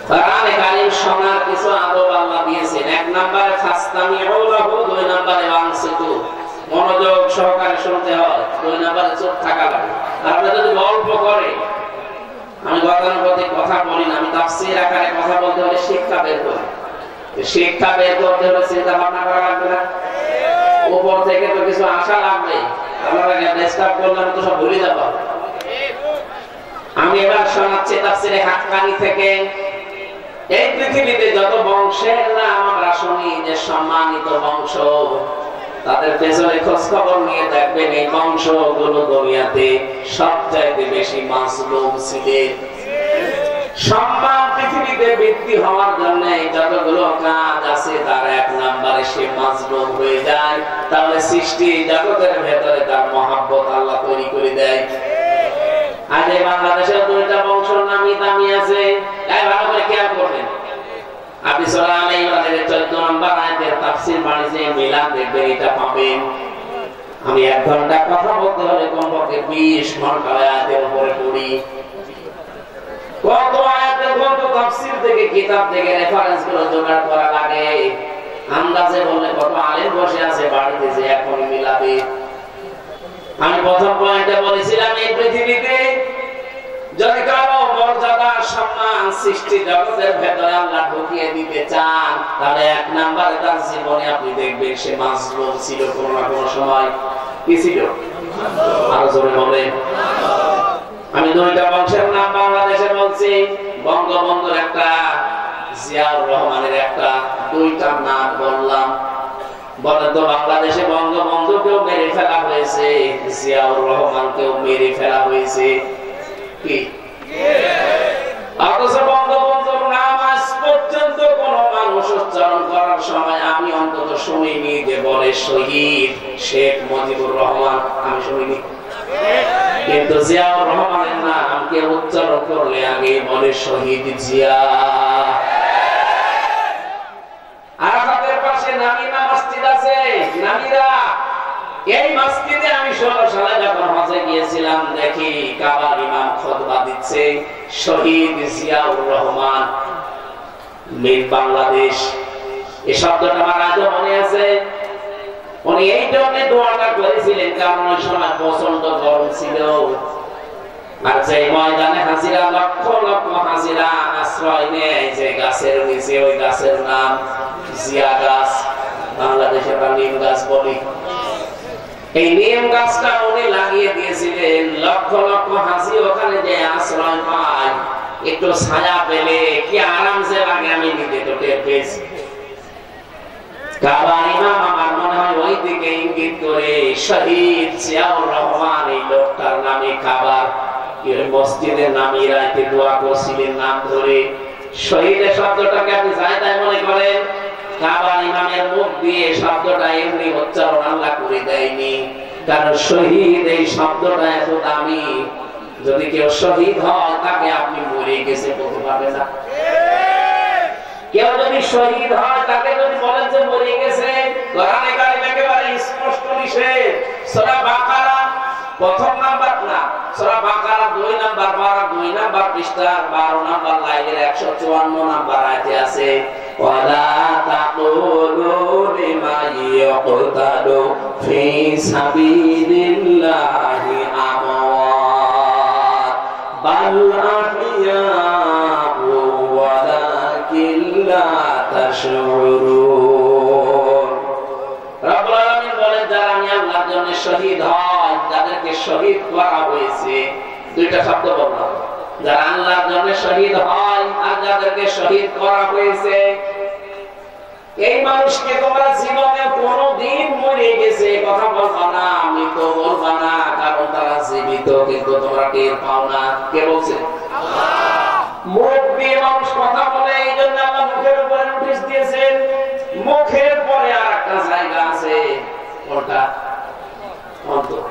কোরআনে কারীম শোনার কিছু আদব আল্লাহ দিয়েছেন। এক নম্বরে ফাসতামিউ লাহু, দুই নম্বরে ওয়ানসিতু, মনোযোগ সহকারে শুনতে হয়। দুই নম্বরে চুপ থাকা লাগে। আপনি যদি গল্প করে, আমি গতানুগতিক কথা বলি না, আমি তাফসীর আকারে কথা বলতে হলে শিক্ষা বের করি। শিক্ষা বের করতে হলে চিন্তা ভাবনা করা লাগবে না? উপর থেকে তো কিছু আশা লাগবে। আপনারা ডিস্টার্ব করলে আমি তো সব ভুলে যাব। আমি এবার শোনাচ্ছি তাফসীরে হাক্কানি থেকে। এই পৃথিবীতে যত বংশের নাম আমরা শুনি যে সম্মানিত বংশ, তাদের পেছনে খোঁজ খবর নিয়ে দেখবেন এই বংশগুলো দুনিয়াতে সবচাইতে বেশি মাজলুম ছিল। সম্মান পৃথিবীতে বৃদ্ধি হওয়ার জন্য যতগুলো কাজ আছে তার এক নম্বরে সে মাজলুম হয়ে যায়। তাহলে সৃষ্টি জগতের ভেতরে তার মহব্বত আল্লাহ তৈরি করে দেয়। আজ এই বাংলাদেশের দুইটা বংশের নামই দামি আছে, তাই ভালো করে খেয়াল করবেন। আপনি সূরা আলে ইমরানের 14 নম্বর আয়াতের তাফসীর বাণিজ্যে মিলান দেখবেন, এটা পাবেন। আমি 1 ঘন্টা কথা বলতে হলে কমপক্ষে 20 ঘন্টা আয়াতের উপরে পড়ি। কত আয়াতের কত তাফসীর থেকে, কিতাব থেকে রেফারেন্স গুলো জোগাড় করা লাগে। আন্দাজে বললে কত আলেম বসে আছে বাড়িতে যে এখন মিলাবে। আমি প্রথম পয়েন্টে বলেছিলাম, এই পৃথিবীতে যদি কারো মর্যাদা সম্মান সৃষ্টি জগতের ভেতরে আল্লাহ ঢুকিয়ে দিতে চান, তাহলে 1 নম্বরে তার জীবনে আপনি দেখবেন সে মাজলুম ছিল কোনো না কোনো সময়। কি ছিল? আরো জোরে বলে। আমি দুইটা বংশের নাম বাংলাদেশে বলছি। বঙ্গবন্ধুর একটা, জিয়াউর রহমানের একটা, দুইটা নাম বললাম। বলেন তো, বাংলাদেশে বঙ্গবন্ধুকেও মেরে ফেলা হয়েছে, জিয়াউর রহমানকেও মেরে ফেলা হয়েছে। কি? অথচ বঙ্গবন্ধুর নাম আজ পর্যন্ত কোন মানুষ উচ্চারণ করার সময় আমি অন্তত শুনিনি যে বলে শহীদ শেখ মুজিবুর রহমান। আমি শুনিনি। কিন্তু জিয়াউর রহমানের নাম কে উচ্চারণ করলে আগে বলে শহীদ জিয়া। আরাফাতের পাশে নামিরা মসজিদ আছে, নামিরা। এই মসজিদে আমি 16 সালে যখন হজে গিয়েছিলাম, দেখি কাবার ইমাম খুতবা দিচ্ছে, শহীদ জিয়াউর রহমান মেড বাংলাদেশ। এই শব্দটা আমার আজও মনে আছে। উনি এই জন্য দোয়াটা করেছিলেন কারণ ওই সময় প্রচন্ড গরম ছিল। আর যে ময়দানে হাজিরা লক্ষ লক্ষ হাজিরা আশ্রয় নেয় যে গাছের নিচে, ওই গাছের নাম জিয়া গাছ। বাংলাদেশে আমরা নিম গাছ বলি। এই নিম গাছটা উনি লাগিয়ে দিয়েছিলেন। লক্ষ লক্ষ হাজি ওখানে যে আশ্রয় পায়, একটু ছায়া পেলে কি আরাম যে লাগে আমি নিজে তো টের পেয়েছি। কাবার ইমাম আমার মনে হয় ওই দিকে ইঙ্গিত করে শহীদ জিয়াউর রহমান এই লোকটার নামে কাবার মসজিদের নামিরাতে দোয়া করছিলেন নাম ধরে। শহীদের শব্দটাকে আপনি যাই তাই মনে করেন, কাবার ইমামের মুখ দিয়ে শব্দটা এমনি উচ্চারণ আল্লাহ করে দেয়নি। কারণ শহীদ এই শব্দটা এত দামি, যদি কেউ শহীদ হয় তাকে আপনি মরে গেছে বলতে পারবেন না। কেউ যদি শহীদ হয় তাকে যদি বলেন যে মরে গেছে, কোরআনে কারিমে একেবারে স্পষ্ট নিষেধ। সূরা বাকারা প্রথম নাম্বার না, সূরা বাকারা 2 নাম্বার পারা 2 নাম্বার পৃষ্ঠার 12 নাম্বার লাইনের 154 নাম্বার আয়াতে আছে, ওয়ালা তাকুলু লিমা ইয়াকতালু ফি সাবিলিল্লাহি আমওয়াত বাল আহইয়াউ ওয়ালাকিন লা তাশউরুন। রব্বুল আলামিন বলেন, যারা আমি আল্লাহর জন্য শহীদ হয়, যাদেরকে শহীদ করা হয়েছে, দুইটা শব্দ বললাম, যারা আল্লাহর জন্য শহীদ হয় আর যাদেরকে শহীদ করা হয়েছে, এই মানুষকে তোমরা জীবনে কোনদিন মরে গেছে কথা বলবা না, মৃত বলবা না, কারণ তারা জীবিত কিন্তু তোমরা টের পাও না। কে বলছে? আল্লাহ। মুখ দিয়ে মানুষ কথা বলে, এই জন্য আল্লাহ মুখের উপরে নোটিশ দিয়েছেন। মুখের পরে আর একটা জায়গা আছে, ওটা অন্তর।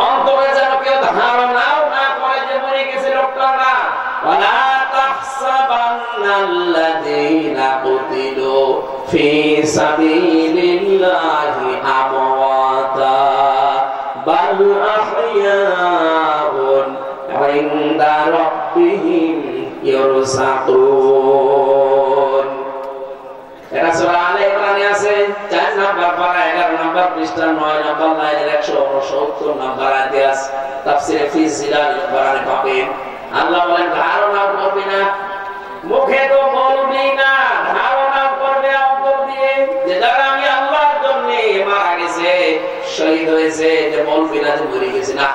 অন্তরে যেন কেউ ধারণাও না করে যে মরে গেছে লোকটা না। ওয়ালা তাহসাবান্নাল্লাযীনা কুতিলু ফি সাবিলিল্লাহি আমওয়াতা বাল আহইয়াউন ইনদা রাব্বিহিম ইউরযাকুন। এটা সূরা আলে ইমরানে আছে 4 নাম্বার পারা 11 নাম্বার পৃষ্ঠা 9 নাম্বার লাইনের 169 নাম্বার আয়াতে আছে। তাফসীরে ফি জিলালিল কোরআনে পাবেন। আল্লাহ বলেন ধারণা করবি না, মুখে তো বলবি না, ধারণা করবে অন্তর দিয়ে যে যারা আমি আল্লাহর জন্য মারা গেছে, শহীদ হয়েছে, যে বলবি না যে মরে গেছে না।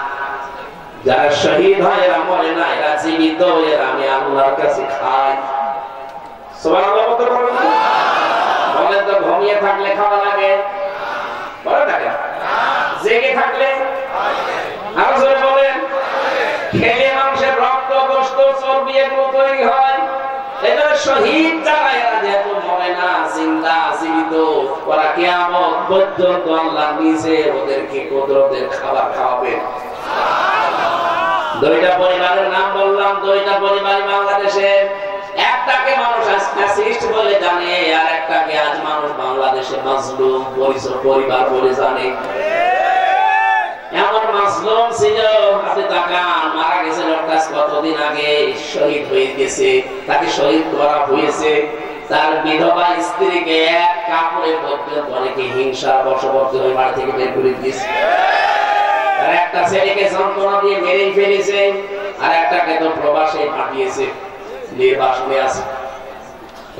যারা শহীদ হয় এরা মরে না, এরা জীবিত, এরা আমি আল্লাহর কাছে খাই। সুবহানাল্লাহ বলতে পারবেন না? বলেন তো ঘুমিয়ে থাকলে খাওয়া লাগে? বলে থাকে। জেগে থাকলে আরো জোরে বলেন। খেলে মানুষের রক্ত, গোশত, চর্বি এগুলো তৈরি হয়। এজন্য শহীদ যারা এরা যেহেতু মরে না, জিন্দা জীবিত, ওরা কিয়ামত পর্যন্ত আল্লাহ নিজে ওদেরকে কুদরতের খাবার খাওয়াবেন। দুইটা পরিবারের নাম বললাম, দুইটা পরিবার বাংলাদেশে। একটাকে মানুষ ফ্যাসিস্ট বলে জানে, আর একটাকে আজ মানুষ বাংলাদেশে মাজলুম পরিবার বলে জানে। এমন মাজলুম ছিল, আপনি তাকান, মারা গেছে লোকটা কতদিন আগে, শহীদ হয়ে গেছে, তাকে শহীদ করা হয়েছে। তার বিধবা স্ত্রীকে এক কাপড়ে পর্যন্ত অনেকে হিংসার বশবর্তী হয়ে বাড়ি থেকে বের করে দিয়েছে। একটা ছেলেকে যন্ত্রণা দিয়ে মেরেই ফেলেছে, আর একটাকে তো প্রবাসে পাঠিয়েছে, নির্বাসনে আছে।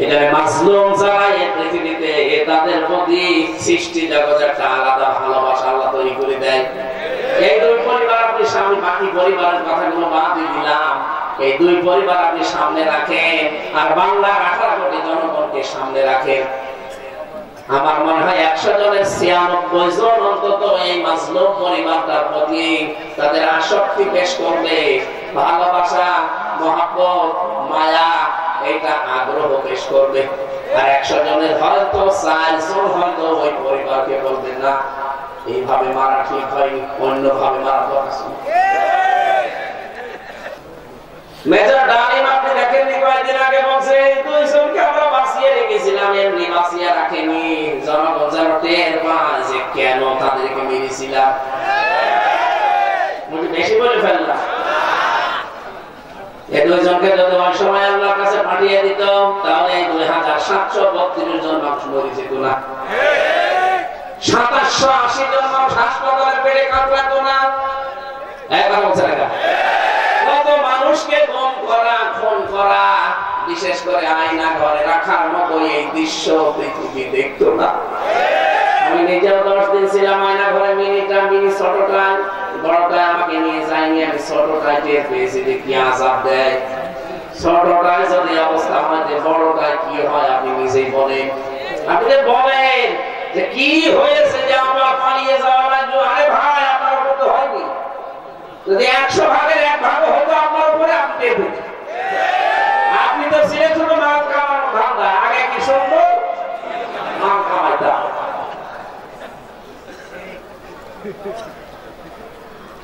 এখানে মাজলুম যারা এই পৃথিবীতে, তাদের প্রতি সৃষ্টি জগতের একটা আলাদা ভালোবাসা আল্লাহ তৈরি করে দেয়। এই দুই পরিবার আপনি সামনে, বাকি পরিবারের কথাগুলো বাদ দিয়ে দিলাম, এই দুই পরিবার আপনি সামনে রাখেন, আর বাংলার 18 কোটি জনগণকে সামনে রাখেন। আমার মনে হয় 100 জনের 96 জন অন্তত এই মাজলুম পরিবারটার প্রতি তাদের আসক্তি পেশ করবে, ভালোবাসা, মহব্বত, মায়া, এটা আগ্রহ পেশ করবে। আর 100 জনের হয়তো 4 জন হয়তো ওই পরিবারকে বলবে না, এইভাবে মারা ঠিক হয়নি, অন্যভাবে মারা দরকার। মেজর ডালিম আপনি দেখেননি কয়েকদিন আগে বলছে 2 জনকে আমরা বাঁচিয়ে রেখেছিলাম, এমনি বাঁচিয়ে রাখেনি, জনগণ যেন টের পায় যে কেন তাদেরকে মেরেছিলাম। বেশি বলে ফেললাম। এই 2 জনকে যদি ওই সময় আল্লাহর কাছে পাঠিয়ে দিত, তাহলে এই 2732 জন মানুষ মরে যেত না। 2780 জন মানুষ হাসপাতালে বেড়ে কাটতো না। একবার বলছে না, কত মানুষকে গুম করা, খুন করা, বিশেষ করে আয়না ঘরে রাখার মতো এই দৃশ্য পৃথিবী দেখতো না। আমি নিজেও 10 দিন ছিলাম আয়না ঘরে, মিনি ছোটটায়, বড়টায় আমাকে নিয়ে যায়নি। আমি ছোটটায় টের পেয়েছি যে কি আযাব দেয়। ছোটটায় যদি অবস্থা হয়, বড়টায় কি হয় আপনি নিজেই বলেন। আপনি যে বলেন যে কি হয়েছে যে আমরা পালিয়ে যাওয়া লাগলো, আরে ভাই আপনার উপর তো হয়নি। যদি 100 ভাগের 1 ভাগ হতো আপনার উপরে, আপনি টের পেতেন। আপনি তো ছিলেন শুধু মাল কামানোর ধান্দা, আগে কি সুন্দর মাল কামাইতাম।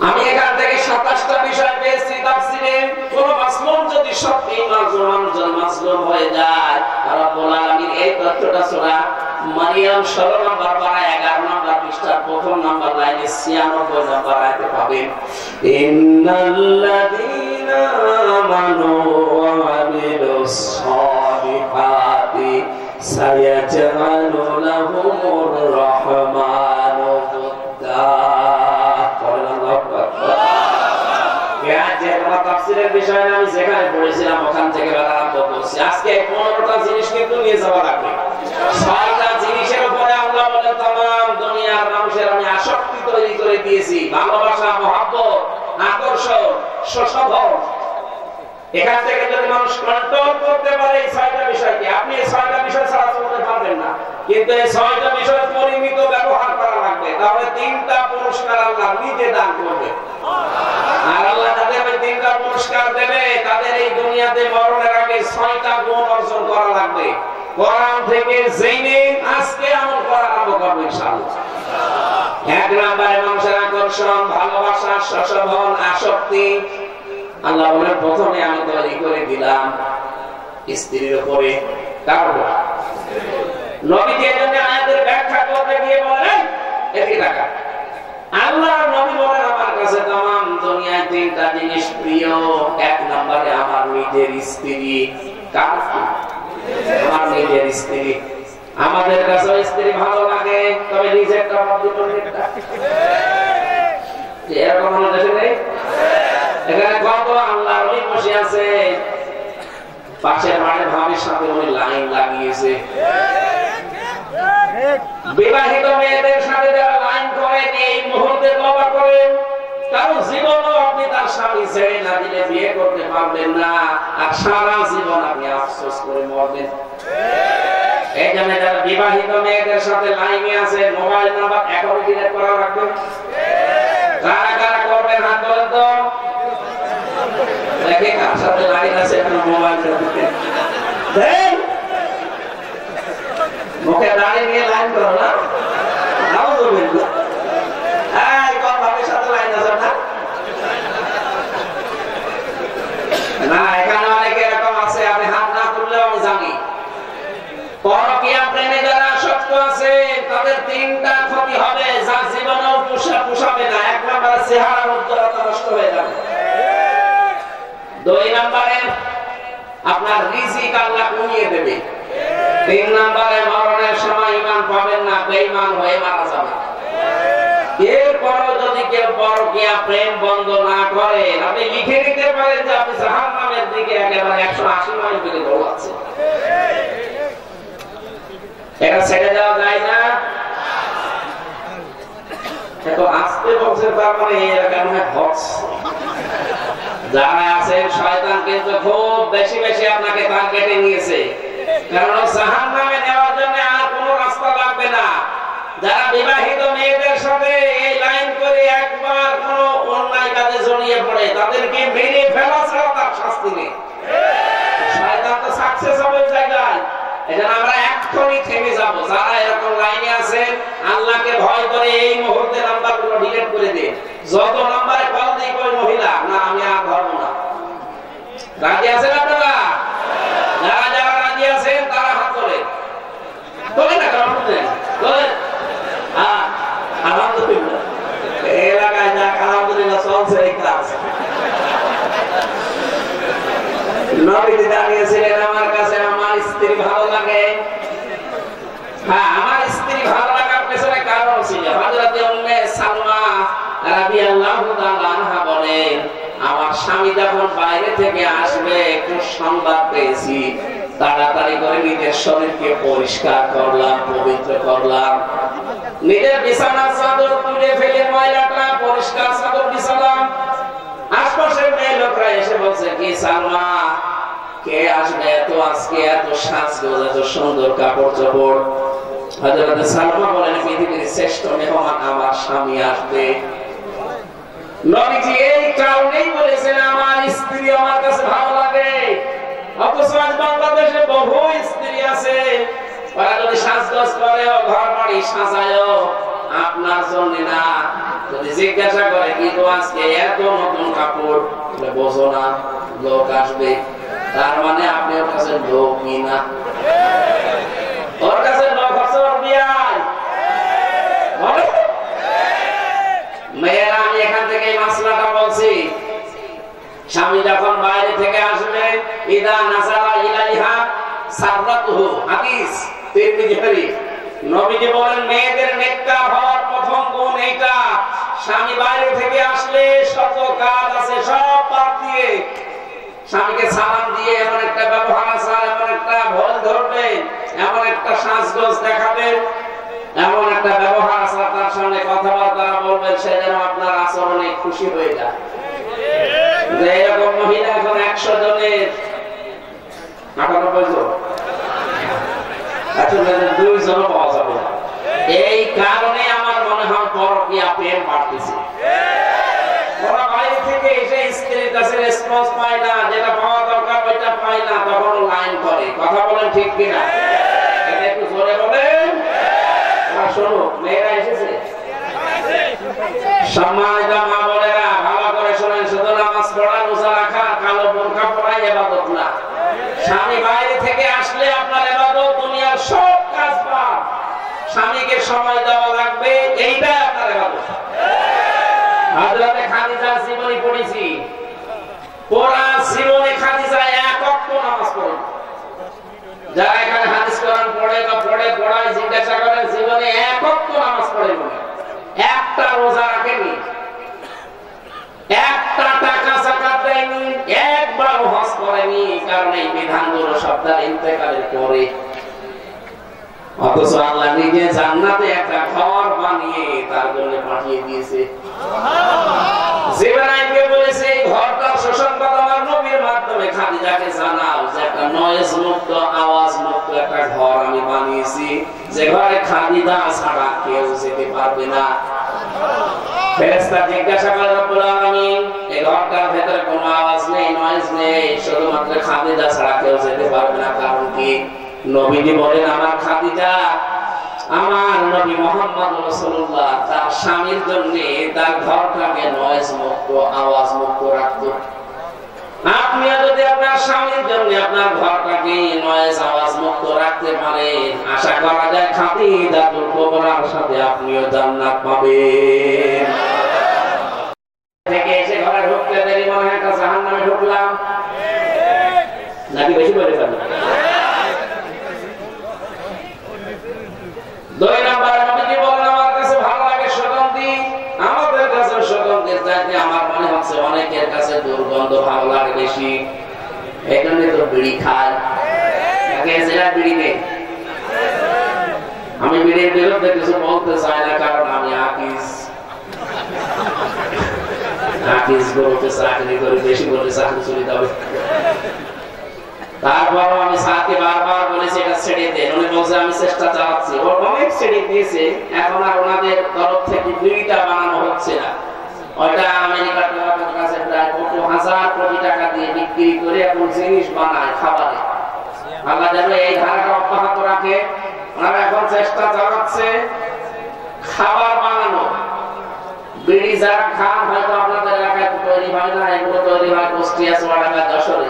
আমি এখান থেকে 27টা বিষয় পেয়েছি তাফসীরে। কোন মাজলুম যদি সত্যি মাজলুম হয়ে যায়, রব্বুল আলামিন এই তথ্যটা সূরা মারিয়াম 16 নম্বর পারা 11 নম্বর পৃষ্ঠার 1ম নম্বর লাইনে 96 নম্বর আয়াতে পাবেন। ইন্নাল্লাযীনা আমানু ওয়া আমিলুস সালিহাতি সায়াজআলু লাহুমুর রাহমানু উদ্দা। তাফসীরের বিষয় আমি যেখানে পড়েছিলাম ওখান থেকে আরম্ভ করছি। আজকে 15টা জিনিস কিন্তু নিয়ে যাওয়া লাগবে। 6টা জিনিসের উপরে আল্লাহ বলেন तमाम দুনিয়ার মানুষের আমি আসক্তি তৈরি করে দিয়েছি, ভালোবাসা, মহব্বত, আকর্ষণ, সসবল। এখান থেকে যদি মানুষ কন্ট্রোল করতে পারে এই 6টা বিষয়কে, আপনি এই 6টা বিষয় ছাড়া চলতে পারবেন না। কিন্তু এই 6টা বিষয় পরিমিত ব্যবহার করা লাগবে, তাহলে 3টা পুরস্কার আল্লাহ নিজে দান করবে। আর আল্লাহ তাদের ওই 3টা পুরস্কার দেবে, তাদের এই দুনিয়াতে মরণের আগে 6টা গুণ অর্জন করা লাগবে। কোরআন থেকে জেনে আজকে আমল করা আরম্ভ করব ইনশাআল্লাহ। 1 নম্বরে মানুষের আকর্ষণ, ভালোবাসা, সসবল, আসক্তি। আল্লাহ বলেন প্রথমে আমি তৈরি করে দিলাম স্ত্রীর উপরে। কারণ নবীজি এর জন্য আয়াতের ব্যাখ্যা করতে গিয়ে বলেন এদিকে তাকা, আল্লাহর নবী বলেন আমার কাছে तमाम দুনিয়ায় তিনটা জিনিস প্রিয়। এক নম্বরে আমার নিজের স্ত্রী। কার? আমার নিজের স্ত্রী। আমাদের কাছে স্ত্রী ভালো লাগে, তবে নিজেরটা দুটো নিজেরটা এরকম দেশে নেই। এখানে কত আল্লাহর ওলি বসে আছে, পাশের বাড়ির ভাবির সাথে ওই লাইন লাগিয়েছে। বিবাহিত মেয়েদের সাথে যারা লাইন করেন এই মুহূর্তে তওবা করেন, কারণ জীবনও আপনি তার স্বামী ছেড়ে না দিলে বিয়ে করতে পারবেন না, আর সারা জীবন আপনি আফসোস করে মরবেন। এই জন্য যারা বিবাহিত মেয়েদের সাথে লাইনে আছে মোবাইল নাম্বার এখনই ডিলিট করা রাখবেন। কারা কারা করবেন হাত তোলেন তো, দেখে কার সাথে লাইন আছে এখন মোবাইল দেন। মুখে দাঁড়িয়ে নিয়ে লাইন করো না, নাও করবেন এই কোন ভাবের সাথে লাইন আছে না? না, এখানে অনেকে এরকম আছে, আপনি হাত না তুললেও আমি জানি। পরকীয়া প্রেমে যারা আসক্ত আছে তাদের তিনটা ক্ষতি হবে, যা জীবনেও পোষাবে না। এক নম্বরে চেহারার উজ্জ্বলতা নষ্ট হয়ে যাবে। দুই নম্বরে আপনার রিজিক আল্লাহ কমিয়ে দেবে। তিন নম্বরে মরণের সময় ঈমান পাবেন না, বেঈমান হয়ে মারা যাবে। এরপরও যদি কেউ পরকীয়া প্রেম বন্ধ না করে, আপনি লিখে নিতে পারেন যে আপনি জাহান্নামের দিকে একেবারে 180 মাইল বেগে দৌড়াচ্ছেন। এটা ছেড়ে দেওয়া যায় না। এত আস্তে বলছে, তার মানে এরকম হচ্ছে। যারা আছেন শয়তান কিন্তু খুব বেশি বেশি আপনাকে টার্গেটে নিয়েছে, কারণ জাহান্নামে নেওয়ার জন্য আর কোনো রাস্তা লাগবে না। যারা বিবাহিত মেয়েদের সাথে এই লাইন করে একবার কোনো অন্যায় কাজে জড়িয়ে পড়ে, তাদেরকে মেরে ফেলা ছাড়া তার শাস্তি নেই। শয়তান তো সাকসেস হবে জায়গায়। এজন্য আমরা এখনই থেমে যাব। যারা এরকম লাইনে আছেন আল্লাহকে ভয় করে এই মুহূর্তে নাম্বারগুলো ডিলিট করে দিন। যত নাম্বারে কল দিই কই মহিলা, না আমি আর ধরবো না। রাজি আছেন আপনারা? যারা যারা রাজি আছেন তারা হাত তোলেন। তোলেন না, কারণ তোলেন। আলহামদুলিল্লাহ, এলাকায় যাক আলহামদুলিল্লাহ চলছে এই ক্লাস। নবীজি দাঁড়িয়েছিলেন, আমার কাছে আমার স্ত্রী ভালো লাগে। হ্যাঁ, আমার স্ত্রী ভালো লাগার পেছনে কারণ ছিল। হযরত উম্মে সালমা রাদিয়াল্লাহু তাআলা আনহা বলেন, আমার স্বামী যখন বাইরে থেকে আসবে একটু সংবাদ পেয়েছি, তাড়াতাড়ি করে নিজের শরীরকে পরিষ্কার করলাম, পবিত্র করলাম। নিজের বিছানার চাদর তুলে ফেলে ময়লাটা পরিষ্কার চাদর বিছালাম। আশপাশের মেয়ে লোকরা এসে বলছে, কি সালমা, কে আসবে এত আজকে, এত সাজগোজ, এত সুন্দর কাপড় চোপড়? হযরত সালমা বলেন, পৃথিবীর শ্রেষ্ঠ মেহমান আমার স্বামী আসবে। নবীজি এই কারণেই বলেছেন আমার স্ত্রী আমার কাছে ভালো লাগে। অথচ আজ বাংলাদেশে বহু স্ত্রী আছে, ওরা যদি সাজগোজ করে, ঘর বাড়ি সাজায় আপনার জন্য না। যদি জিজ্ঞাসা করে কিন্তু আজকে এত নতুন কাপড়, বোঝো না লোক আসবে, তার মানে আপনি ওর কাছে লোক না, ওর কাছে লোক হচ্ছে ওর বিয়াই। মেয়েরা, আমি এখান থেকে এই মাসলাটা বলছি, স্বামী যখন বাইরে থেকে আসবে, ইদা নাসারা ইলাইহা সাররাতুহু, হাদিস তিরমিজি শরীফ। নবীজি বলেন, মেয়েদের নেককার হওয়ার প্রথম গুণ এইটা, স্বামী বাইরে থেকে আসলে শত কাজ আছে সব বাদ দিয়ে স্বামীকে সালাম দিয়ে এমন একটা ব্যবহার আছে, এমন একটা ভয় ধরবেন, এমন একটা সাজগোজ দেখাবেন, এমন একটা ব্যবহার আছে, তার সামনে কথাবার্তা বলবেন, সে যেন আপনার আচরণে খুশি হয়ে যায়। এরকম মহিলা এখন 100 জনের 98 জন, আসলে 2 জন পাওয়া যাবে। এই কারণে আমার মনে হয় পরকীয়া প্রেম বাড়তেছে। ওরা বাইরে থেকে এসে স্ত্রীর কাছে রেসপন্স পায় না, যেটা পাওয়া দরকার ওইটা পায় না, তখন লাইন করে। কথা বলেন ঠিক কিনা? এটা একটু জোরে বলেন। শোনো, মেয়েরা এসেছে, সম্মানিত মা বোনেরা, ভালো করে শোনেন। শুধু নামাজ পড়া, রোজা রাখা, কালো বোরকা পড়া ইবাদত না। স্বামী বাইরে থেকে আসলে আপনার ইবাদত, দুনিয়ার সব কাজ বাদ। স্বামীকে সময় দেওয়া লাগবে, এইটাই আপনার ইবাদত। কইছি পুরা জীবনে খাদিজা এক ওয়াক্ত নামাজ পড়ে। যারা এখানে হাদিস কোরআন পড়ে বা পড়ায় জিজ্ঞাসা করেন জীবনে এক ওয়াক্ত নামাজ পড়ে বলে, একটা রোজা রাখেনি, একটা টাকা যাকাত দেয়নি, একবার হজ করেনি, কারণ এই বিধানগুলো সব তার ইন্তেকালের পরে। অথচ আল্লাহ নিজে জান্নাতে একটা ঘর বানিয়ে তার জন্য পাঠিয়ে দিয়েছে। জিবরাইলকে বলেছে এই ঘরটার সুসংবাদ আমার নবীর মাধ্যমে খাদিজাকে জানাও যে একটা নয়েজ মুক্ত, আওয়াজ মুক্ত একটা ঘর আমি বানিয়েছি, যে ঘরে খাদিজা ছাড়া কেউ যেতে পারবে না। ফেরেশতা জিজ্ঞাসা করে রব্বুল আলামিন এই ঘরটার ভেতরে কোনো আওয়াজ নেই, নয়েজ নেই, শুধুমাত্র খাদিজা ছাড়া কেউ যেতে পারবে না, কারণ কি? নবীজি বলেন আমার খাদিজা আমার নবী মুহাম্মদ রাসূলুল্লাহ তার স্বামীর জন্য তার ঘরটাকে নয়েজ মুক্ত, আওয়াজ মুক্ত রাখত। আপনিও যদি আপনার স্বামীর জন্য আপনার ঘরটাকে নয়েজ আওয়াজ মুক্ত রাখতে পারেন, আশা করা যায় খাদিজাতুল কুবরার সাথে আপনিও জান্নাত পাবেন। থেকে এসে ঘরে ঢুকতে দেরি মনে হয় একটা জাহান্নামে ঢুকলাম, নাকি বেশি বলে ফেললাম? দুই নাম্বার নবীজি বলেন আমার কাছে ভালো লাগে সুগন্ধি, আমাদের কাছে সুগন্ধির চাইতে আমার মনে হচ্ছে অনেকের কাছে দুর্গন্ধ ভালো লাগে বেশি, এখানে তো বিড়ি খায়। বিড়ি নেই, আমি বিড়ির বিরুদ্ধে কিছু বলতে চাই না, কারণ আমি আকিজ বলতে চাকরি করে, বেশি বলতে চাকরি চলে যাবে। তারপরও আমি সাথে বারবার বলেছি এটা ছেড়ে দেন, উনি বলছে আমি চেষ্টা চালাচ্ছি। ওর অনেক ছেড়ে দিয়েছে, এখন আর ওনাদের তরফ থেকে বিড়িটা বানানো হচ্ছে না। ওইটা আমেরিকার কাছে প্রায় কত হাজার কোটি টাকা দিয়ে বিক্রি করে এখন জিনিস বানায় খাবারে। আল্লাহ যেন এই ধারাটা অব্যাহত রাখে। ওনারা এখন চেষ্টা চালাচ্ছে খাবার বানানো। বিড়ি যারা খান হয়তো আপনাদের এলাকায় তৈরি হয় না, এগুলো তৈরি হয় কুষ্টিয়া, চুয়াডাঙ্গা, যশোরে।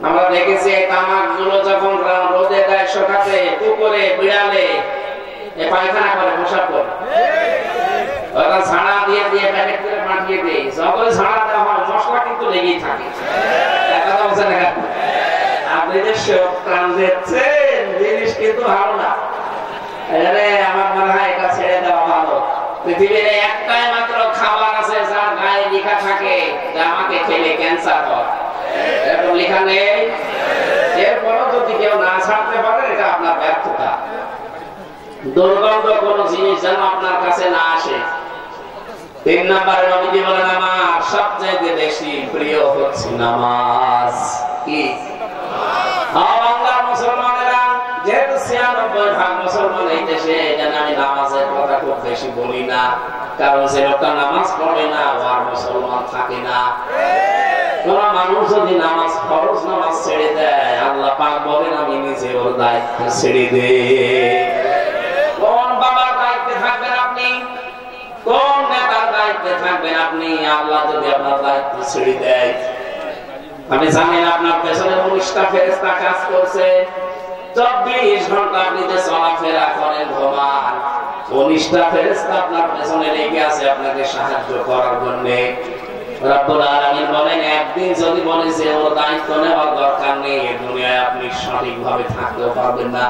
আমরা দেখেছি এই তামাক গুলো যখন রোদে দেয় শুকাতে, পুকুরে বিড়ালে পায়খানা করে, পোশাক করে, ওরা ছাড়া দিয়ে দিয়ে প্যাকেট করে পাঠিয়ে দেয়। যখন ছাড়া দেওয়া হয় মশলা কিন্তু লেগেই থাকে। আপনি যে সব প্রাণ দিচ্ছেন জিনিস কিন্তু ভালো না, আমার মনে হয় এটা ছেড়ে দেওয়া ভালো। পৃথিবীর একটাই মাত্র খাবার আছে যার গায়ে লেখা থাকে যে আমাকে খেলে ক্যান্সার হয়, এরকম লেখা নেই। এরপরও যদি কেউ না ছাড়তে পারে এটা আপনার ব্যর্থতা। দুর্গন্ধ কোন জিনিস যেন আপনার কাছে না আসে। 3 নম্বরে নবীজি বলেন আমার সবচেয়ে বেশি প্রিয় হচ্ছে নামাজ। কি? বাংলার মুসলমানেরা যেহেতু 96% মুসলমান এই দেশে, এখানে আমি নামাজের কথা খুব বেশি বলি না, কারণ যে লোকটা নামাজ পড়ে না ও আর মুসলমান থাকে না। কোন মানুষ যদি নামাজ, ফরজ নামাজ ছেড়ে দেয়, আল্লাহ পাক বলেন আমি নিজে ওর দায়িত্ব ছেড়ে দেই। কোন বাবার দায়িত্বে থাকবেন আপনি? কোন নেতার দায়িত্বে থাকবেন আপনি? আল্লাহ যদি আপনার দায়িত্ব ছেড়ে দেয়, আমি জানি আপনার পেছনে 19টা ফেরেশতা কাজ করছে। 24 ঘন্টা আপনি যে চলাফেরা করেন, ঘুমান, 19টা ফেরেশতা আপনার পেছনে লেগে আছে আপনাকে সাহায্য করার জন্য। রব্বুল আলামিন বলেন একদিন যদি বলে যে ওর দায়িত্ব নেওয়ার দরকার নেই, এই দুনিয়ায় আপনি সঠিকভাবে থাকতেও পারবেন না।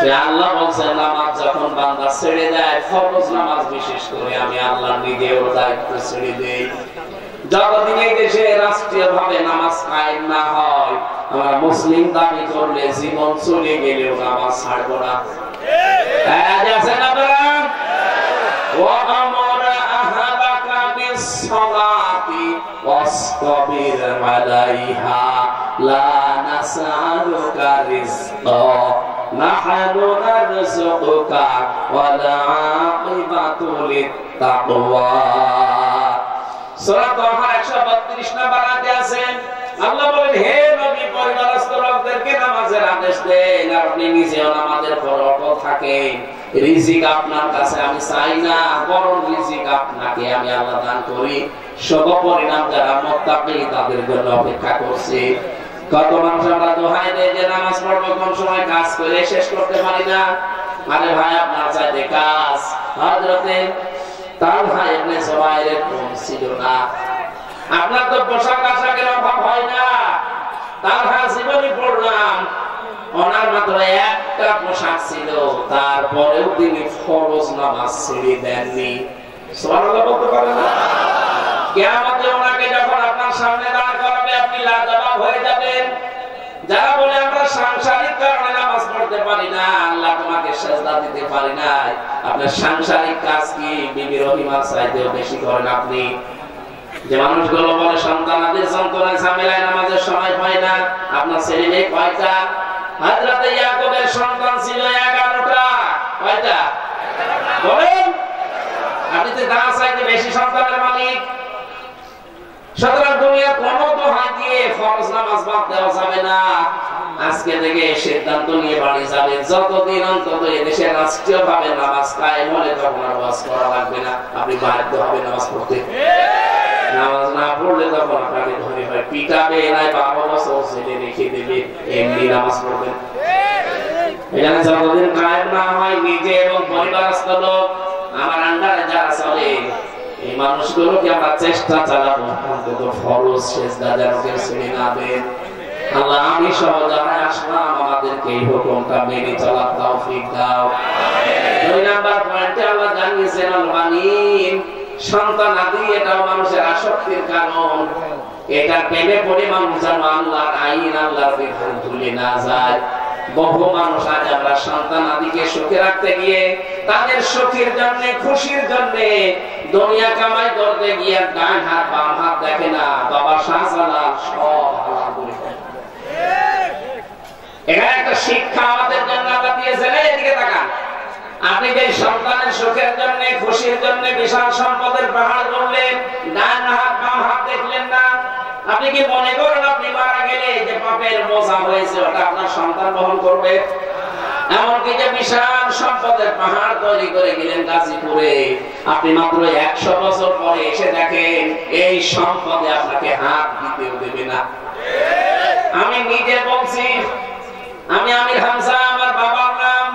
সে আল্লাহ বলছেন নামাজ যখন বান্দা ছেড়ে দেয়, ফরজ নামাজ বিশেষ করে, আমি আল্লাহ নিজে ওর দায়িত্ব ছেড়ে দেই। যতদিন এই দেশে রাষ্ট্রীয় ভাবে নামাজ কায়েম না হয়, আমরা মুসলিম দাবি করলে জীবন চলে গেলেও নামাজ ছাড়বো না। واصطبر عليها لا نسألك رزقا نحن نرزقك والعاقبة للتقوى। সূরা তাহা 132 নম্বর আয়াতে আছে আল্লাহ বলেন হে নবী পরিবারস্থ লোকদেরকে নামাজের আদেশ দেন, আর আপনি নিজেও নামাজের পর অটল থাকেন। রিজিক আপনার কাছে আমি চাই না, বরং রিজিক আপনাকে আমি আল্লাহ দান করি। শুভ পরিণাম যারা মুত্তাকি তাদের জন্য অপেক্ষা করছে। কত মানুষ আমরা দোহাই দেই যে নামাজ পড়বো, কোন সময় কাজ করে শেষ করতে পারি না। আরে ভাই আপনার চাইতে কাজ হযরতে তালহা ইবনে জুবাইরের কম ছিল না। আপনার তো পোশাক আশাকের অভাব হয় না। তার জীবনী পড়লাম, ওনার মাত্র একটা পোশাক ছিল, তারপরেও তিনি ফরজ নামাজ ছেড়ে দেননি। সুবহানাল্লাহ বলতে পারেন না? কিয়ামতে ওনাকে যখন আপনার সামনে দাঁড় করাবে, আপনি লাজবাব হয়ে যাবেন। যারা বলে আমরা সাংসারিক কারণে নামাজ পড়তে পারি না, আল্লাহ তোমাকে সেজদা দিতে পারি না, আপনার সাংসারিক কাজ কি বিবি রহিমার চাইতেও বেশি করেন আপনি? যে মানুষগুলো বলে সন্তানাদের যন্ত্রণায় ঝামেলায় নামাজের সময় হয় না, আপনার ছেলে মেয়ে কয়টা? হযরত ইয়াকুবের সন্তান ছিল 11টা। কয়টা বলেন? আপনি তো তার চাইতে বেশি সন্তানের মালিক। সুতরাং দুনিয়ার কোন দোহাই দিয়ে ফরজ নামাজ বাদ দেওয়া যাবে না। আজকে থেকে সিদ্ধান্ত নিয়ে বাড়ি যাবেন, যতদিন অন্তত এদেশে রাষ্ট্রীয় ভাবে নামাজ কায়েম হলে তখন আর ওয়াজ করা লাগবে না, আপনি বাধ্য হবে নামাজ পড়তে। নামাজ না পড়লে তখন আপনাকে ধরে হয় পিটাবে, নাই 12 বছর ছেলে রেখে দেবে, এমনি নামাজ পড়বেন। এখানে যতদিন কায়েম না হয়, নিজে এবং পরিবারস্থ লোক আমার আন্ডারে যারা চলে, এই মানুষগুলোকে আমরা চেষ্টা চালাবো অন্তত ফরজ সেজদা যেন কেউ ছেড়ে না দেন। আল্লাহ আমি সহ যারা আসলাম আমাদেরকে এই হুকুমটা মেনে চলার তৌফিক দাও। 2 নাম্বার পয়েন্টে আল্লাহ জানিয়েছেন আল বানিন, সন্তানাদি এটাও মানুষের আসক্তির কারণ। এটা প্রেমে পড়ে মানুষ যেন আল্লাহর আইন, আল্লাহর বিধান ভুলে না যায়। বহু মানুষ আজ আমরা সন্তানাদিকে সুখে রাখতে গিয়ে তাদের সুখের জন্য, খুশির জন্য দুনিয়া কামাই করতে গিয়ে ডান হাত বাম হাত দেখে না, বাবা শাহজালাল সব হালাল করে ফেলে। এখানে একটা শিক্ষা আমাদের জন্য আল্লাহ দিয়েছেন। এদিকে তাকান, আপনি যে সন্তানের সুখের জন্য, খুশির জন্য বিশাল সম্পদের পাহাড় করলেন, ডান হাত বাম হাত দেখলেন না, আপনি কি মনে করেন আপনি মারা গেলে যে পাপের বোঝা হয়েছে ওটা আপনার সন্তান বহন করবে? এমনকি যে বিশাল সম্পদের পাহাড় তৈরি করে গেলেন গাজীপুরে, আপনি মাত্র 100 বছর পরে এসে দেখেন এই সম্পদে আপনাকে হাত দিতেও দেবে না। আমি নিজে বলছি, আমি আমির হামজা, আমার বাবার নাম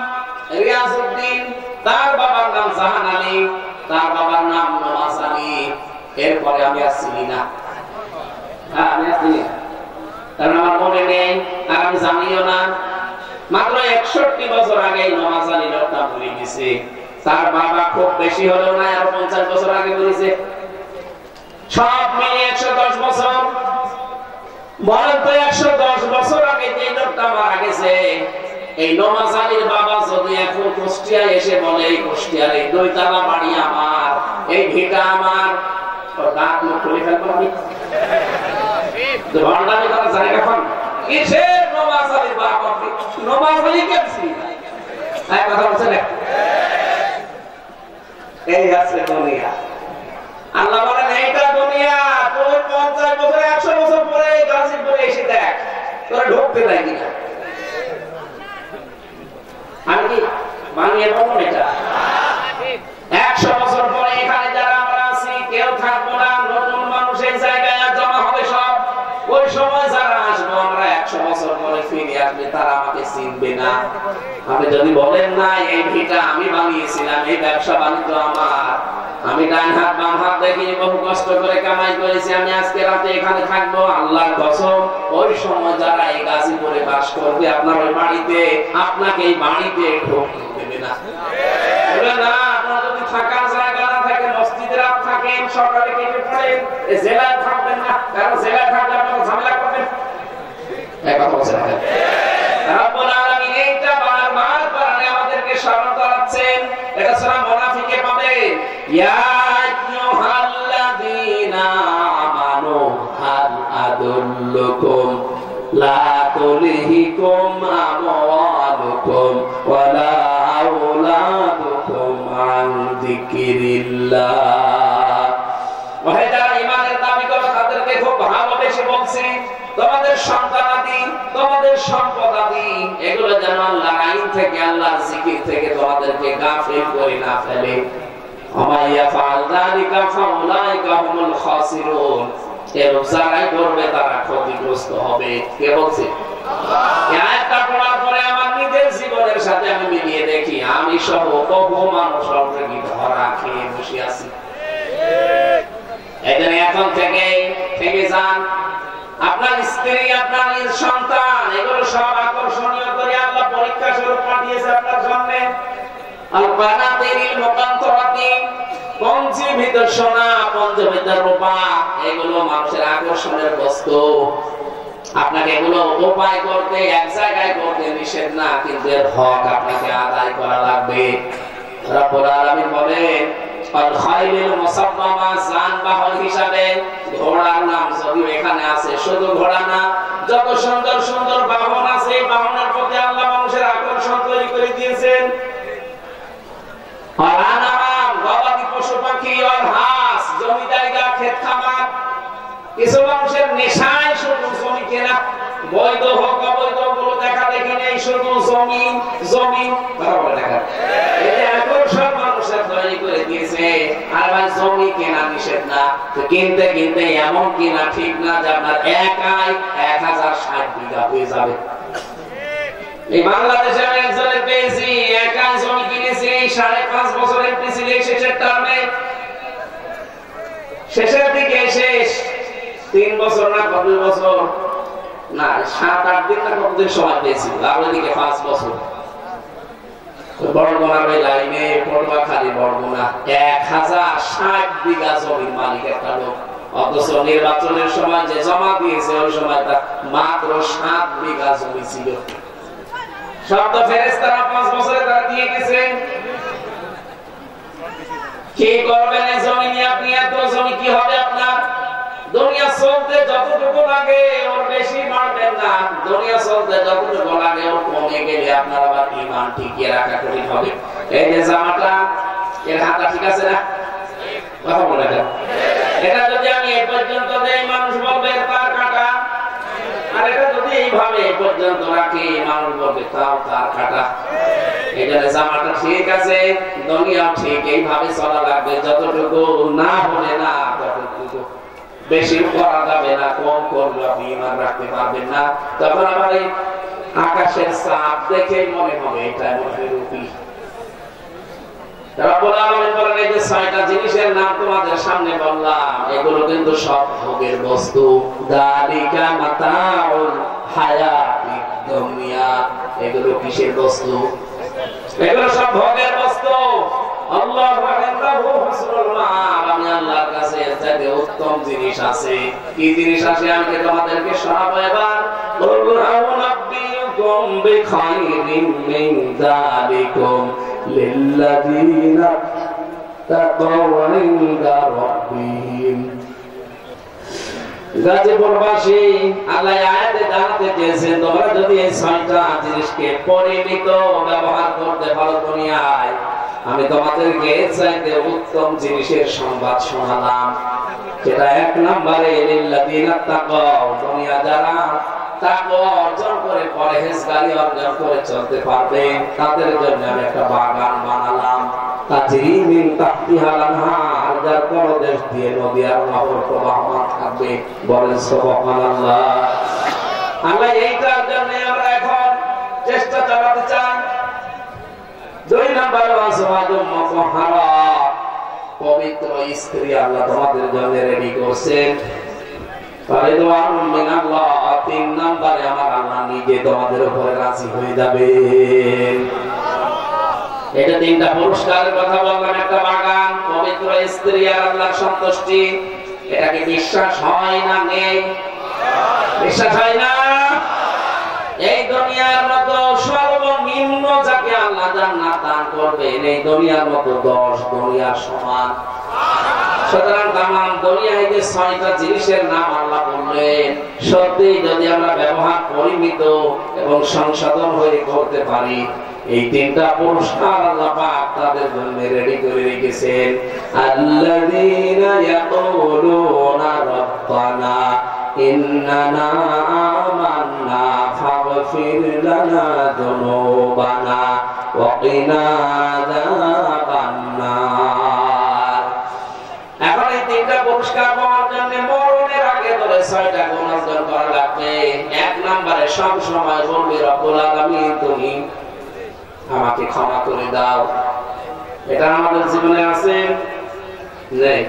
রিয়াজউদ্দিন, তার বাবার নাম জাহান আলী, তার বাবার নাম নওয়াজ আলী, এরপরে আমি আর চিনি না। আমি আর চিনি না, কারণ আমার মনে নেই আর আমি জানিও না। মাত্র 61 বছর আগে নওয়াজ আলী লোকটা মরে গেছে। তার বাবা খুব বেশি হলেও না, আর 50 বছর আগে মরেছে। সব মিলে 110 বছর। বলেন তো 110 বছর আগে যে লোকটা মারা গেছে, এই নওয়াজ আলীর বাবা যদি এখন কুষ্টিয়ায় এসে বলে এই কুষ্টিয়ার এই 2 তলা বাড়ি আমার, এই ভিটা আমার, ওর দাঁত মুখ খুলে ফেলবো আমি। তো ভান্ডামি করার জায়গা পান কিসের? নওয়াজ আলীর বাবা নওয়াজ আলী কেমছি এই কথা বলছেন। এই আছে দুনিয়া। আল্লাহ বলেন এইটা দুনিয়া, তুই 50 বছর 100 বছর পরে গাজীপুরে এসে দেখ তোরা ঢুকতে দেয় কিনা। আমি কি বানিয়ে বলবো এটা? 100 বছর পরে এখানে যারা আমরা আছি কেউ থাকবো না, নতুন মানুষ এই জায়গায় জমা হবে সব। ওই সময় যারা আসবো আমরা 100 বছর পরে ফিরে আসবে, তারা আমাকে চিনবে না। আপনি যদি বলেন না এই ভিটা আমি বানিয়েছিলাম, এই ব্যবসা বাণিজ্য আমার, আমি ডান হাত বাম হাত দেখিনি, বহু কষ্ট করে কামাই করেছি, আমি আজকে রাতে এখানে থাকবো, আল্লাহর কসম ওই সময় যারা এই গাজীপুরে বাস করবে আপনার ওই বাড়িতে, আপনাকে এই বাড়িতে ঢুকতে দেবে না। বলে না, আপনার যদি থাকার জায়গা না থাকে, মসজিদে রাত থাকেন, সকালে কেটে পড়েন, জেলায় থাকবেন না, কারণ জেলায় থাকলে আপনারা ঝামেলা করবেন। এক কথা বলছেন রব্বুল আলামিন এইটা বারবার কোরআনে আমাদেরকে স্মরণ করাচ্ছেন। এটা সূরা মুনাফিকে পাবেন, ইয়া আইয়ুহাল্লাযীনা আমানু হাল আদুল্লুকুম লা তুলহিকুম আমওয়ালুকুম ওয়ালা আওলাদুকুম আন যিকিরিল্লাহ। ওহে যারা ঈমানের দাবি করে তাদেরকে খুব ভালোবেসে বলছি, তোমাদের সন্তানাদি, তোমাদের সম্পদাদি এগুলো যেন আল্লাহর আইন থেকে, আল্লাহর জিকির থেকে তোমাদেরকে গাফিল করে না ফেলে। আমাইয়া ফাআল যালিকা ফাউলাইকা হুমুল খাসিরুন। এরূপ যারাই করবে তারা ক্ষতিগ্রস্ত হবে। কে বলছে? আল্লাহ। এই আয়াতটা পড়ার পরে আমার নিজের জীবনের সাথে আমি মিলিয়ে দেখি, আমি সহ বহু মানুষ অলরেডি ধরা খেয়ে বসে আছি। এজন্য এখন থেকে যান, আপনার স্ত্রী, আপনার সন্তান, এগুলো সব আকর্ষণীয় করে আল্লাহ পরীক্ষা স্বরূপ পাঠিয়েছে আপনার জন্য। পঞ্চীভূত সোনা, পঞ্চভূত রূপা, এগুলো মানুষের আকর্ষণের বস্তু। আপনাকে এগুলো উপায় করতে, এক জায়গায় করতে নিষেধ না, কিন্তু এর হক আপনাকে আদায় করা লাগবে। রব্বুল আলামিন বলেন যানবাহন হিসাবে ঘোড়ার নাম যদিও এখানে আছে, শুধু ঘোড়া না, যত সুন্দর সুন্দর বাহন আছে, বাহনের প্রতি আল্লাহ মানুষের আকর্ষণ তৈরি করে দিয়েছেন। গবাদি পশু পাখি, হাঁস, জমি জায়গা, ক্ষেত খামার। কিছু মানুষের নেশায় শুধু জমি কেনা, বৈধ হোক অবৈধ গুলো দেখা দেখি নেই, শুধু জমিন জমিন দেখা, এটা আকর্ষণ মানুষের তৈরি করে দিয়েছে। আর ভাই জমি কেনা নিষেধ না, তো কিনতে কিনতে এমন কিনা ঠিক না যে আপনার একাই 1060 বিঘা হয়ে যাবে। এই বাংলাদেশে আমি একজনের পেয়েছি, একাই জমি কিনেছি 5.5 বছরের পিছিয়ে শেষের টার্মে, শেষের দিকে শেষ 3 বছর না 2 বছর না 7-8 দিন না কতদিন সময় পেয়েছি, আর ওইদিকে 5 বছর। বরগুনার ওই লাইনে পটুয়াখালী বরগুনা 1060 বিঘা জমির মালিক একটা লোক, অথচ নির্বাচনের সময় যে জমা দিয়েছে ওই সময় তার মাত্র 7 বিঘা জমি ছিল। সব তো ফেরেশতারা 5 বছরে তারা দিয়ে গেছে। কি করবেন এই জমি নিয়ে আপনি? এত জমি কি হবে আপনার? দুনিয়া চলতে যতটুকু লাগে ওর বেশি মারবেন না, দুনিয়া চলতে যতটুকু লাগে ওর কমে গেলে আপনার আবার ঈমান টিকিয়ে রাখা কঠিন হবে। এই যে জামাটা, এর হাতা ঠিক আছে না? কথা বলে দেন, এটা যদি আমি এই পর্যন্ত দেই মানুষ বলবে তার কাটা, আর এটা যদি এইভাবে এই পর্যন্ত রাখি মানুষ বলবে তাও তার কাটা। এখানে জামাটা ঠিক আছে, দুনিয়াও ঠিক এইভাবে চলা লাগবে, যতটুকু না হলে না ততটুকু, বেশি করা যাবে না, কম করলে আপনি ঈমান রাখতে পারবেন না। তখন আবার এই আকাশের চাঁদ দেখে মনে হবে এটা মনে রূপী। রব্বুল আলামিন বলেন এই যে 6টা জিনিসের নাম তোমাদের সামনে বললাম, এগুলো কিন্তু সব ভোগের বস্তু। যালিকা মাতাউল হায়াতিদ দুনিয়া, এগুলো কিসের বস্তু? এগুলো সব ভোগের বস্তু। আল্লাহু ইনদাহু হুসনুল মাআব, আমি আল্লাহর কাছে এর চাইতে উত্তম জিনিস আছে। কি জিনিস আছে আমি তোমাদেরকে শোনাবো এবার। কুরআন নাবিয়ুকুম বিখাইরিন মিন যালিকুম লিল্লাযিনা তাকাউ ইনদা রাব্বিহিম। গাজীপুরবাসী আল্লাহ আয়াতে জানাতে চেয়েছেন তোমরা যদি এই 6টা জিনিসকে পরিমিত ব্যবহার করতে পারো দুনিয়ায়, আমি তোমাদেরকে এর চাইতে উত্তম জিনিসের সংবাদ শোনালাম। সেটা 1 নম্বরে লিল্লাযিনা তাকাউ, দুনিয়া যারা তাকওয়া অর্জন করে পরহেজগারি অর্জন করে চলতে পারবে তাদের জন্য আমি একটা বাগান বানালাম। তাজরি মিন তাহতিহাল আনহার, যার তলদেশ দিয়ে নদী আর নহর প্রবাহমান থাকবে। বলেন সুবহানাল্লাহ। আল্লাহ এইটার জন্য আমরা এখন চেষ্টা চালাতে চাই। 2 নম্বর ওয়াজওয়াজুম মুতাহহারা, পবিত্র স্ত্রী আল্লাহ তোমাদের জন্য রেডি করেছেন। ফারিদওয়ানুম মিনাল্লাহ, 3 নম্বরে আমার আল্লাহ নিজে তোমাদের উপরে রাজি হয়ে যাবেন। এটা 3টা পুরস্কারের কথা বললাম। একটা বাগান, পবিত্র স্ত্রী আর আল্লাহর সন্তুষ্টি। এটা কি বিশ্বাস হয় না নেই? বিশ্বাস হয় না? এই দুনিয়ার মতো সর্বনিম্ন যাকে আল্লাহ জান্নাত দান করবেন, এই দুনিয়ার মতো 10 দুনিয়ার সমান। সুতরাং তামাম দুনিয়ায় যে 6টা জিনিসের নাম আল্লাহ বললেন, সত্যি যদি আমরা ব্যবহার পরিমিত এবং সংশোধন হয়ে করতে পারি, এই 3টা পুরস্কার আল্লাহ পাক তাদের জন্য রেডি করে রেখেছেন। আল্লাযীনা ইয়াকুলুনা রাব্বানা ইন্নানা আমান্না ফাগফির লানা যুনুবানা ওয়া কিনা আযাবান নার। এখন এই 3টা পুরস্কার পাওয়ার জন্য মরণের আগে ধরে 6টা গুণ অর্জন করা লাগবে। 1 নম্বরে সব সময় বলবে রব্বুল আলামিন তুমি আমাকে ক্ষমা করে দাও। এটা আমাদের জীবনে আছে নেই?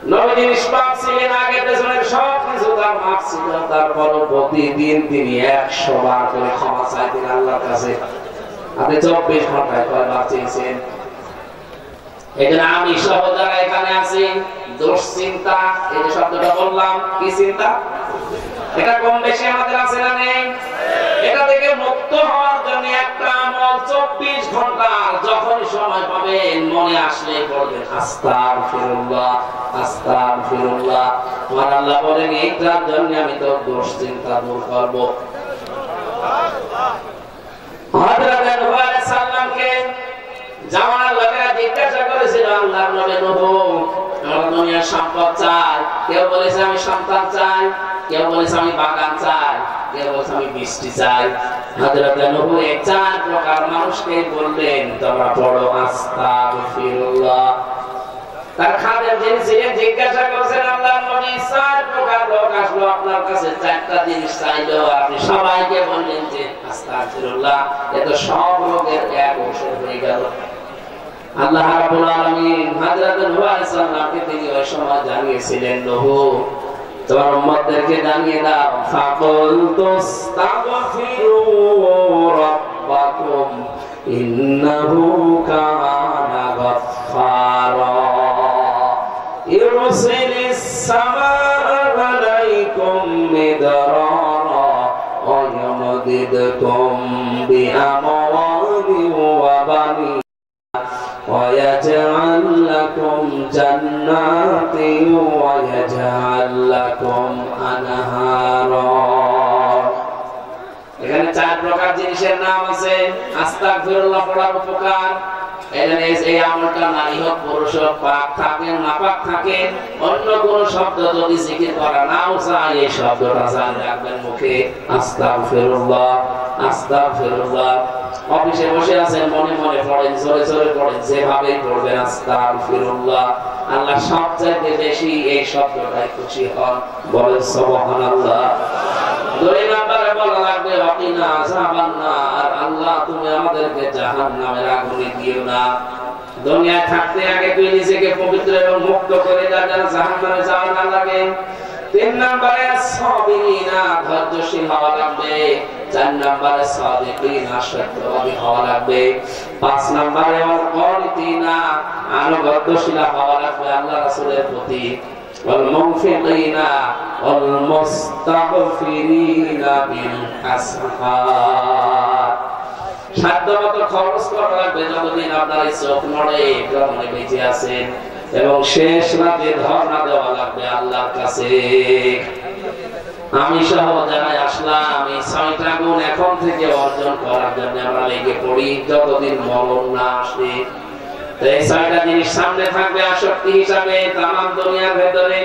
নবীজি নিষ্পাপ ছিলেন, আগে পেছনের সব কিছু তার মাফ ছিল, তারপরও প্রতিদিন তিনি 100 বার করে ক্ষমা চাইতেন আল্লাহর কাছে। আপনি 24 ঘন্টায় কয়বার চেয়েছেন? এজন্য আমি সহ যারা এখানে আছি, দুশ্চিন্তা, এই যে শব্দটা বললাম, কি চিন্তা? এটা কম বেশি আমাদের আছে না নেই? এটা থেকে মুক্ত হওয়ার জন্য একটা আমল 24 ঘন্টা যখন সময় পাবেন মনে আসলে পড়বেন আস্তাগফিরুল্লাহ, আস্তাগফিরুল্লাহ। আমার আল্লাহ বলেন এইটার জন্য আমি তো দুশ্চিন্তা দূর করব। হযরত নূহ আলাইহিস সালামকে জামানার লোকেরা জিজ্ঞাসা করেছিল, আল্লাহর নবী নূহ, আমরা দুনিয়ার সম্পদ চাই। কেউ বলেছে আমি সন্তান চাই, কেউ বলেছে আমি বাগান চাই, কেউ বলেছে আমি বৃষ্টি চাই। হযরত নূহ এই 4 প্রকার মানুষকে বললেন, তোমরা পড়ো আস্তাগফিরুল্লাহ। তার খাদেম যিনি ছিলেন জিজ্ঞাসা করেছেন, আল্লাহর নবী 4 প্রকার লোক আসলো আপনার কাছে, 4টা জিনিস চাইলো, আপনি সবাইকে বললেন যে আস্তাগফিরুল্লাহ। এত সব লোকের এক ঔষধ হয়ে গেল। আল্লাহ রাব্বুল আলামিন হযরত নূহ আলাইহিস সালামকে তিনি ওই সময় জানিয়েছিলেন, নূহ তোমার উম্মতদেরকে জানিয়ে দাও, ফাকুল তুস্তাগফিরু রাব্বাকুম ইন্নাহু কানা গাফফারা ইরসিলিস সামাআ আলাইকুম মিদরারা ওয়া ইউমদিদকুম বিআমওয়ালিন ওয়া বানিন ويجعل لكم جنات ويجعل لكم أنهارا। এখানে 4 প্রকার জিনিসের নাম আছে। আস্তাগফিরুল্লাহ পড়ার উপকার, এখানে এই আমলটা নারী হোক পুরুষ হোক, পাক থাকেন নাপাক থাকেন, অন্য কোন শব্দ যদি জিকির করা নাও চাই, এই শব্দটা জানি রাখবেন মুখে, আস্তাগফিরুল্লাহ, আস্তাগফিরুল্লাহ। অফিসে বসে আছেন, মনে মনে পড়েন, জোরে জোরে পড়েন, যেভাবে পড়বেন আস্তাগফিরুল্লাহ। আল্লাহ সবচেয়ে বেশি এই শব্দটাই খুশি হন, বলেন সুবহানাল্লাহ। 2 নম্বরে বলা লাগবে ওয়াকিনা আযাবান নার, আল্লাহ তুমি আমাদেরকে জাহান্নামের আগুনে দিও না। দুনিয়ায় থাকতে আগে তুই নিজেকে পবিত্র এবং মুক্ত করে দাও, যেন জাহান্নামে যাওয়া না লাগে। 3 নম্বরে সাবিরিনা, ধৈর্যশীল হওয়া লাগবে। 4 নম্বরে সাদিকিনা, সত্যবাদী হওয়া লাগবে। 5 নম্বরে ওয়াকিনা, আনুগত্যশীল হওয়া লাগবে আল্লাহ রাসূলের প্রতি। ওয়াল মুনফিকিনা ওয়াল মুস্তাগফিরিনা বিল আসহার, সাধ্যমতো খরচ করা লাগবে যতদিন আপনার এই চোখ নড়ে, ভ্রমণে বেঁচে আছেন। এবং শেষ রাতে ধর্ণা দেওয়া লাগবে আল্লাহর কাছে। আমি সহ যারা আসলাম এই 6টা গুণ এখন থেকে অর্জন করার জন্য আমরা লেগে পড়ি, যতদিন মরণ না আসে। এই 6টা জিনিস সামনে থাকবে আসক্তি হিসাবে তামাম দুনিয়ার ভেতরে।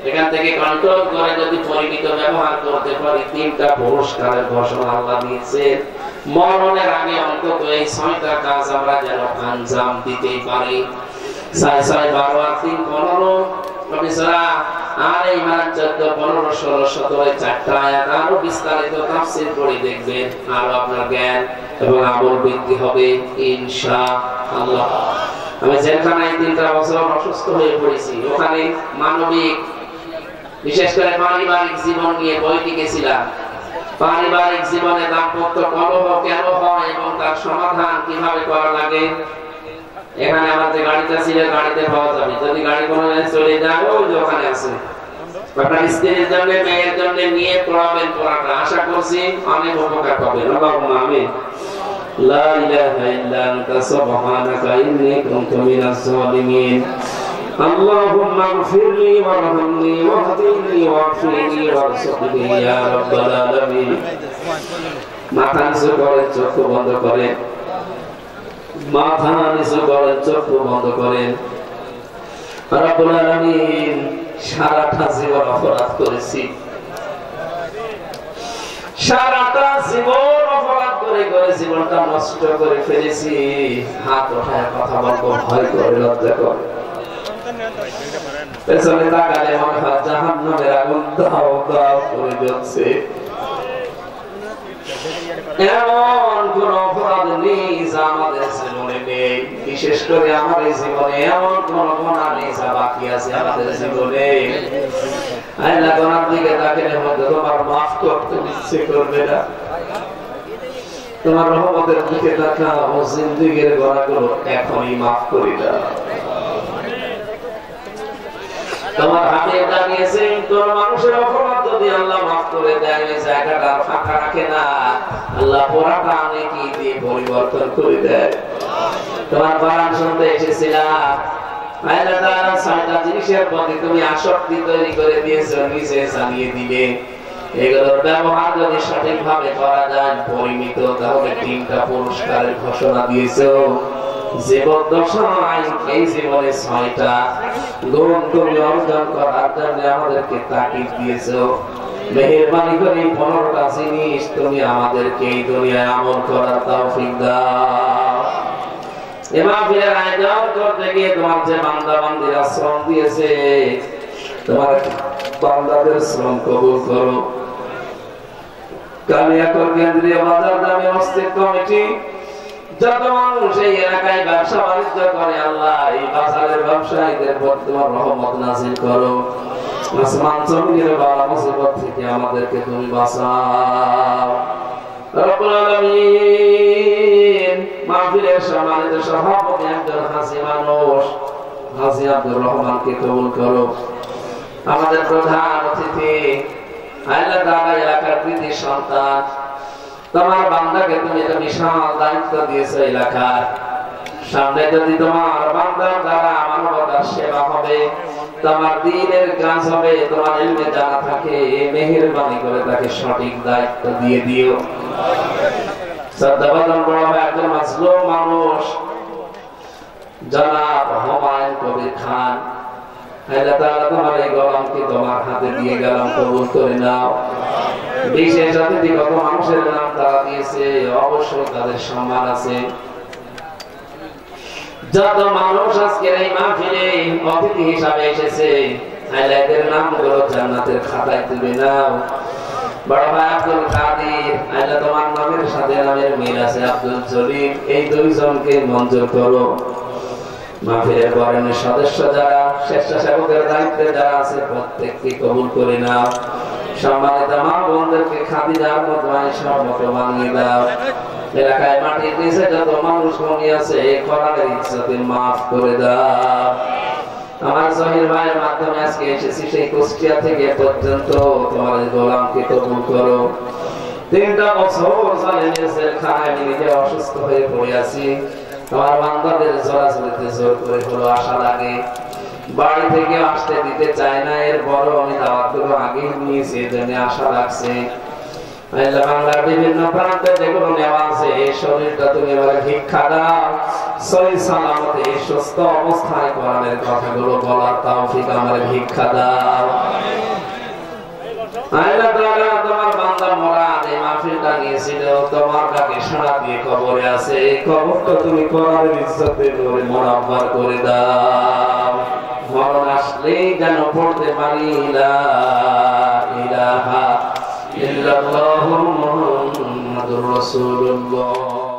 এখান থেকে কন্ট্রোল করে যদি পরিমিত ব্যবহার করতে পারি, 3টা পুরস্কারের ঘোষণা আল্লাহ দিয়েছেন। মরণের আগে অন্তত এই 6টা কাজ আমরা যেন আঞ্জাম দিতেই পারি। 6 6 12 আর 3 15 প্রফেসরা আর ইমরান 14 15 16 17 4টা আয়াত আরো বিস্তারিত তাফসীর পড়ে দেখবেন, আর আপনার জ্ঞান এবং আমল বৃদ্ধি হবে ইনশাআল্লাহ। আমি যেখানে 3টা বছর অসুস্থ হয়ে পড়েছি, ওখানে মানবিক বিশেষ করে পারিবারিক জীবন নিয়ে বই লিখেছিলাম। পারিবারিক জীবনে দাম্পত্য কলহ কেন হয় এবং তার সমাধান কিভাবে করা লাগে। এখানে আমাদের গাড়িটা ছিল, গাড়িতে পাওয়া যাবে। যদি গাড়ি কোনো চলে যায়, ওই যে ওখানে আছে। আপনার স্ত্রীর জন্য, মেয়ের জন্য নিয়ে পড়াবেন, পড়াটা আশা করছি অনেক উপকার পাবেন। আল্লাহুম্মা আমিন। লা ইলাহা ইল্লা আনতা সুবহানাকা ইন্নী কুনতু মিনাজ জালিমিন। اللهم اغفر لي وارحمني واهدني واعفني وارزقني يا رب العالمين। মাথা নিচু করে, চোখ বন্ধ করে, মাথা নিচু করে, চোখ বন্ধ করেন। রব্বুল আলামিন, সারাটা জীবন অপরাধ করেছি, সারাটা জীবন অপরাধ করে করে জীবনটা নষ্ট করে ফেলেছি। হাত ওঠায় কথা বলবো ভয় করে, লজ্জা করে। পেছনে তাকালে মনে হয় জাহান্নামের আগুন দাও দাও করে জ্বলছে। এমন কোন অপরাধ নেই যা আমাদের জীবনে নেই। বিশেষ করে আমার এই জীবনে এমন কোন গুনাহ নেই যা বাকি আছে আমাদের জীবনে। আল্লাহ গুনার দিকে তাকালে হয়তো তোমার মাফ করতে ইচ্ছে করবে না, তোমার রহমতের দিকে তাকাও, ও জিন্দেগীর গুনাহগুলো এখনই মাফ করে দাও। তোমার হাতে দাঁড়িয়েছে তোর মানুষের অপরাধ যদি আল্লাহ মাফ করে দেয়, ওই জায়গাটা ফাঁকা রাখে না, আল্লাহ পুরাটা অনেকে দিয়ে পরিবর্তন করে দেয়। তোমার কোরআন শুনতে এসেছিলাম, আল্লাহ তাআলা ৬টা জিনিসের প্রতি তুমি আসক্তি তৈরি করে দিয়েছো, নিচে চালিয়ে দিবে। এগুলোর ব্যবহার যদি সঠিকভাবে করা যায়, পরিমিত, তাহলে ৩টা পুরস্কারের ঘোষণা দিয়েছো। জীবদ্দশায় এই জীবনে ৬টা গুণ তুমি অর্জন করার জন্য আমাদেরকে তাকিদ দিয়েছো। মেহেরবানি করে ১৫টা জিনিস তুমি আমাদেরকে এই দুনিয়ায় আমল করার তৌফিক দাও। এ মাহফিলের আয়োজন করতে গিয়ে তোমার যে বান্দা বান্দীরা শ্রম দিয়েছে, তোমার বান্দাদের শ্রম কবুল করো। কালিয়াকৈর কেন্দ্রীয় বাজার দামে মসজিদ কমিটি যত মানুষ এই এলাকায় ব্যবসা বাণিজ্য করে, আল্লাহ এই বাজারের ব্যবসায়ীদের প্রতি তোমার রহমত নাযিল করো। আসমান জমিনের বালা মুসিবত থেকে আমাদেরকে তুমি বাঁচাও রব্বুল আলামিন। মাহফিলের সম্মানিত সভাপতি একজন হাসি মানুষ, হাসি আব্দুর রহমানকে কবুল করো। আমাদের প্রধান অতিথি আল্লাহ তাআলা এলাকার কৃতি সন্তান, তোমার বান্দাকে তুমি একটা বিশাল দায়িত্ব দিয়েছো এলাকার সামনে। যদি তোমার বান্দার দ্বারা মানবতার সেবা হবে, তোমার দ্বীনের কাজ হবে, তোমার ইলমে জানা থাকে, মেহেরবানি করে তাকে সঠিক দায়িত্ব দিয়ে দিও। শ্রদ্ধাভাজন বড় ভাই একজন মাজলুম মানুষ জনাব হুমায়ুন কবির খান, আল্লাহ তাআলা তোমার এই গোলামকে তোমার হাতে দিয়ে গেলাম, কবুল করে নাও। বিশেষ অতিথি কত মানুষের নাম তারা দিয়েছে, অবশ্যই তাদের সম্মান আছে। যত মানুষ আজকের এই মাহফিলে অতিথি হিসাবে এসেছে, আল্লাহ এদের নামগুলো জান্নাতের খাতায় তুলে নাও। বড় ভাই আব্দুল কাদের, আল্লাহ তোমার নামের সাথে নামের মিল আছে, আব্দুল জলিল, এই দুইজনকে মঞ্জুর করো। মাহফিলের বরণের সদস্য যারা, স্বেচ্ছাসেবকের দায়িত্বে যারা আছে, প্রত্যেককে কবুল করে নাও। সম্মানিত মা বোনদেরকে খাদিজার মতো আয়েশার মতো বানিয়ে দাও। এলাকায় মাটির নিচে যত মানুষ ঘুমিয়ে আছে, কোরআনের ইজ্জতে মাফ করে দাও। আমার জহির ভাইয়ের মাধ্যমে আজকে এসেছি সেই কুষ্টিয়া থেকে পর্যন্ত, তোমার গোলামকে কবুল করো। 3টা বছর জালেমের জেলখানায় আমি নিজে অসুস্থ হয়ে পড়ে আছি, তোমার বান্দাদের জোরাজুরিতে জোর করে হলো আসা লাগে, বাড়ি থেকে আসতে দিতে চায় না, এর বড় আমি দাওয়াতগুলো আগে নিয়েছি, এজন্য আশা লাগছে। বাংলার বিভিন্ন প্রান্তে যেগুলো নেওয়া আছে, এই শরীরটা তুমি আমার ভিক্ষা দাও, সহি সালামতে সুস্থ অবস্থায় কোরআনের কথাগুলো বলার তৌফিক আমার ভিক্ষা দাও। আল্লাহ তাআলা তোমার বান্দা মুরাদ এই মাহফিলটা নিয়েছিল, তোমার ডাকে সাড়া দিয়ে কবরে আছে, এই কবরটা তুমি কোরআনের ইজ্জতে নূরে মুনাব্বার করে দাও। মরণ আসলেই যেন পড়তে পারি লা ইলাহা ইল্লাল্লাহু মুহাম্মাদুর রাসূলুল্লাহ।